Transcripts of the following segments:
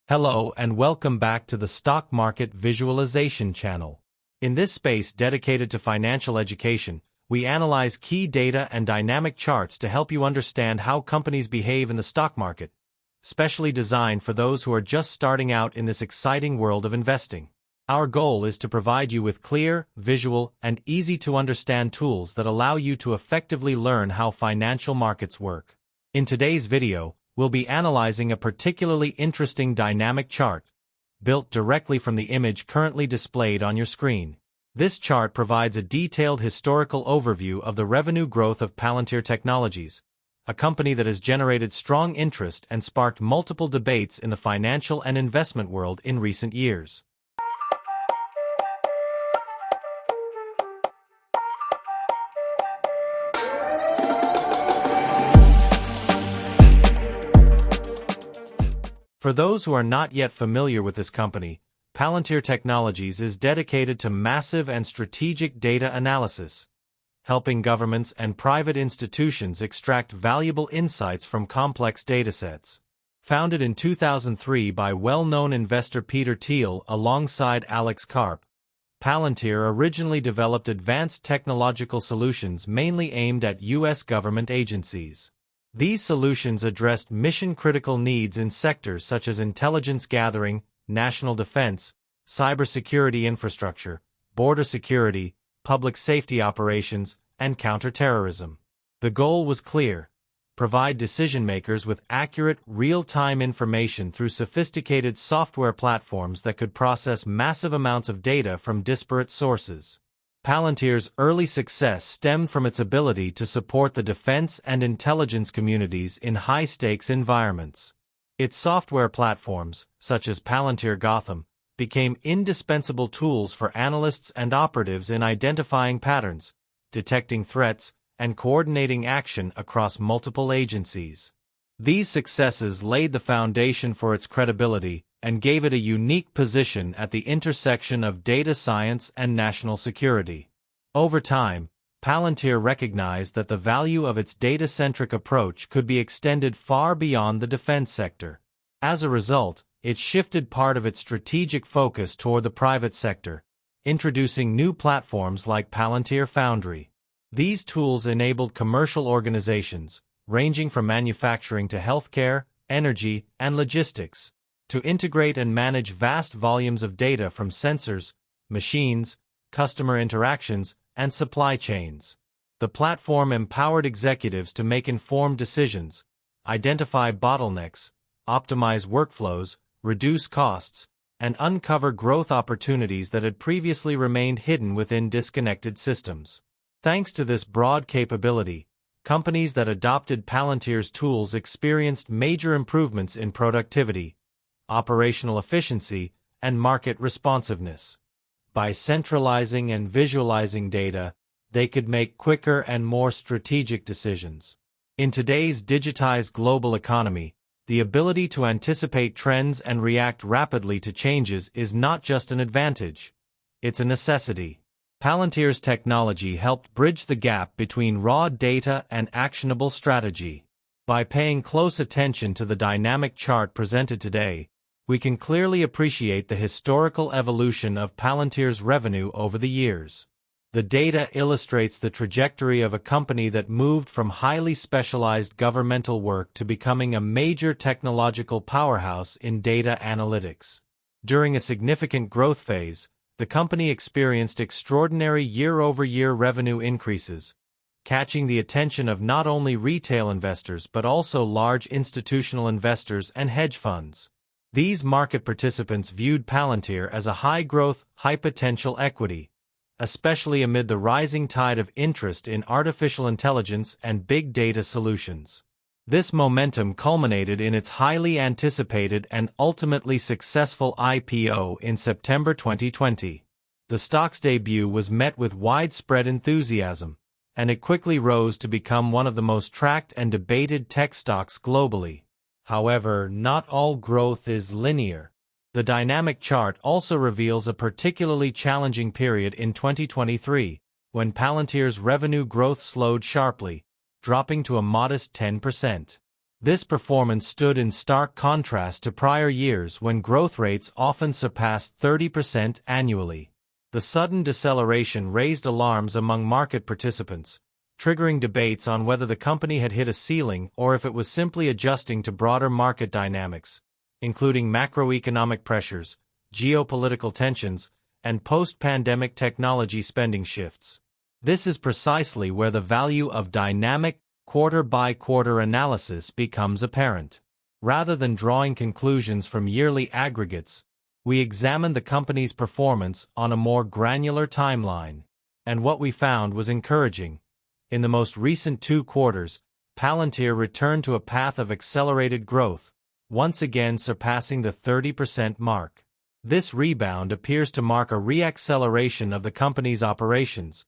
Hello and welcome back to the Stock Market Visualization channel. In this space dedicated to financial education, we analyze key data and dynamic charts to help you understand how companies behave in the stock market, specially designed for those who are just starting out in this exciting world of investing. Our goal is to provide you with clear, visual, and easy-to-understand tools that allow you to effectively learn how financial markets work. In today's video, we'll be analyzing a particularly interesting dynamic chart, built directly from the image currently displayed on your screen. This chart provides a detailed historical overview of the revenue growth of Palantir Technologies, a company that has generated strong interest and sparked multiple debates in the financial and investment world in recent years. For those who are not yet familiar with this company, Palantir Technologies is dedicated to massive and strategic data analysis, helping governments and private institutions extract valuable insights from complex datasets. Founded in 2003 by well-known investor Peter Thiel alongside Alex Karp, Palantir originally developed advanced technological solutions mainly aimed at U.S. government agencies. These solutions addressed mission-critical needs in sectors such as intelligence gathering, national defense, cybersecurity infrastructure, border security, public safety operations, and counterterrorism. The goal was clear: provide decision-makers with accurate, real-time information through sophisticated software platforms that could process massive amounts of data from disparate sources. Palantir's early success stemmed from its ability to support the defense and intelligence communities in high-stakes environments. Its software platforms, such as Palantir Gotham, became indispensable tools for analysts and operatives in identifying patterns, detecting threats, and coordinating action across multiple agencies. These successes laid the foundation for its credibility and gave it a unique position at the intersection of data science and national security. Over time, Palantir recognized that the value of its data-centric approach could be extended far beyond the defense sector. As a result, it shifted part of its strategic focus toward the private sector, introducing new platforms like Palantir Foundry. These tools enabled commercial organizations, ranging from manufacturing to healthcare, energy, and logistics, to integrate and manage vast volumes of data from sensors, machines, customer interactions, and supply chains. The platform empowered executives to make informed decisions, identify bottlenecks, optimize workflows, reduce costs, and uncover growth opportunities that had previously remained hidden within disconnected systems. Thanks to this broad capability, companies that adopted Palantir's tools experienced major improvements in productivity, operational efficiency, and market responsiveness. By centralizing and visualizing data, they could make quicker and more strategic decisions. In today's digitized global economy, the ability to anticipate trends and react rapidly to changes is not just an advantage, it's a necessity. Palantir's technology helped bridge the gap between raw data and actionable strategy. By paying close attention to the dynamic chart presented today, we can clearly appreciate the historical evolution of Palantir's revenue over the years. The data illustrates the trajectory of a company that moved from highly specialized governmental work to becoming a major technological powerhouse in data analytics. During a significant growth phase, the company experienced extraordinary year-over-year revenue increases, catching the attention of not only retail investors but also large institutional investors and hedge funds. These market participants viewed Palantir as a high-growth, high-potential equity, especially amid the rising tide of interest in artificial intelligence and big data solutions. This momentum culminated in its highly anticipated and ultimately successful IPO in September 2020. The stock's debut was met with widespread enthusiasm, and it quickly rose to become one of the most tracked and debated tech stocks globally. However, not all growth is linear. The dynamic chart also reveals a particularly challenging period in 2023, when Palantir's revenue growth slowed sharply, dropping to a modest 10%. This performance stood in stark contrast to prior years when growth rates often surpassed 30% annually. The sudden deceleration raised alarms among market participants, triggering debates on whether the company had hit a ceiling or if it was simply adjusting to broader market dynamics, including macroeconomic pressures, geopolitical tensions, and post-pandemic technology spending shifts. This is precisely where the value of dynamic, quarter-by-quarter analysis becomes apparent. Rather than drawing conclusions from yearly aggregates, we examined the company's performance on a more granular timeline. And what we found was encouraging. In the most recent 2 quarters, Palantir returned to a path of accelerated growth, once again surpassing the 30% mark. This rebound appears to mark a re-acceleration of the company's operations,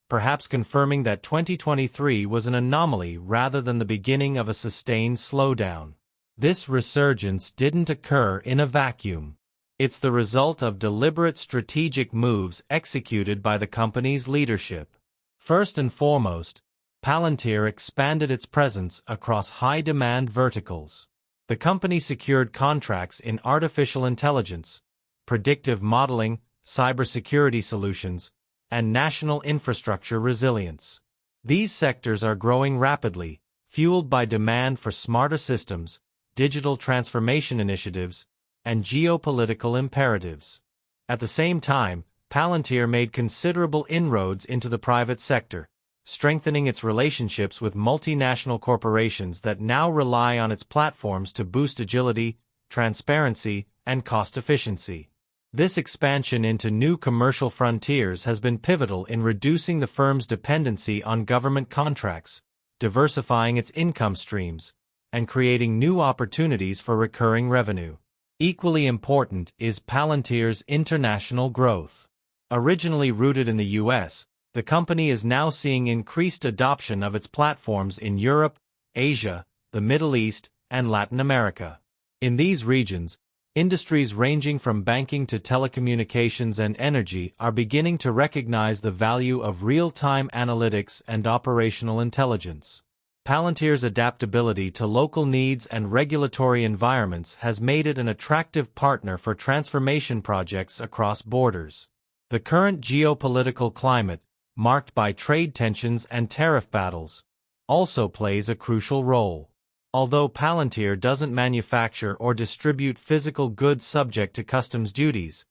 perhaps confirming that 2023 was an anomaly rather than the beginning of a sustained slowdown. This resurgence didn't occur in a vacuum. It's the result of deliberate strategic moves executed by the company's leadership. First and foremost, Palantir expanded its presence across high-demand verticals. The company secured contracts in artificial intelligence, predictive modeling, cybersecurity solutions, and national infrastructure resilience. These sectors are growing rapidly, fueled by demand for smarter systems, digital transformation initiatives, and geopolitical imperatives. At the same time, Palantir made considerable inroads into the private sector, strengthening its relationships with multinational corporations that now rely on its platforms to boost agility, transparency, and cost efficiency. This expansion into new commercial frontiers has been pivotal in reducing the firm's dependency on government contracts, diversifying its income streams, and creating new opportunities for recurring revenue. Equally important is Palantir's international growth. Originally rooted in the US, the company is now seeing increased adoption of its platforms in Europe, Asia, the Middle East, and Latin America. In these regions, industries ranging from banking to telecommunications and energy are beginning to recognize the value of real-time analytics and operational intelligence. Palantir's adaptability to local needs and regulatory environments has made it an attractive partner for transformation projects across borders. The current geopolitical climate, marked by trade tensions and tariff battles, also plays a crucial role. Although Palantir doesn't manufacture or distribute physical goods subject to customs duties,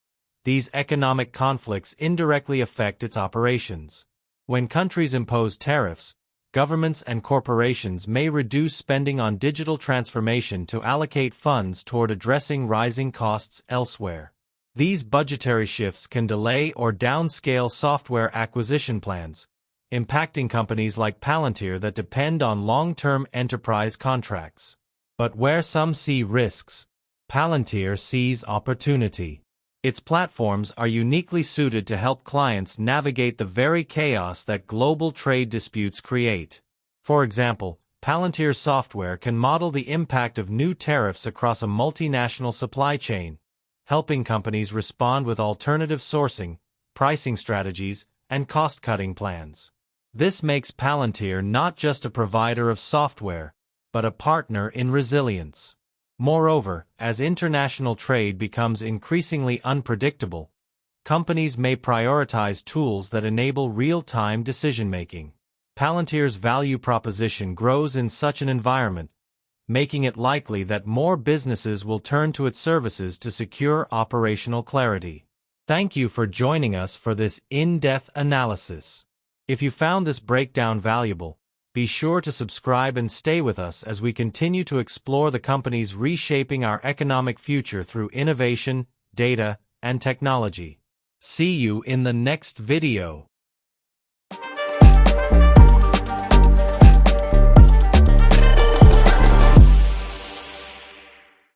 these economic conflicts indirectly affect its operations. When countries impose tariffs, governments and corporations may reduce spending on digital transformation to allocate funds toward addressing rising costs elsewhere. These budgetary shifts can delay or downscale software acquisition plans, impacting companies like Palantir that depend on long-term enterprise contracts. But where some see risks, Palantir sees opportunity. Its platforms are uniquely suited to help clients navigate the very chaos that global trade disputes create. For example, Palantir software can model the impact of new tariffs across a multinational supply chain, helping companies respond with alternative sourcing, pricing strategies, and cost-cutting plans. This makes Palantir not just a provider of software, but a partner in resilience. Moreover, as international trade becomes increasingly unpredictable, companies may prioritize tools that enable real-time decision-making. Palantir's value proposition grows in such an environment, making it likely that more businesses will turn to its services to secure operational clarity. Thank you for joining us for this in-depth analysis. If you found this breakdown valuable, be sure to subscribe and stay with us as we continue to explore the companies reshaping our economic future through innovation, data, and technology. See you in the next video.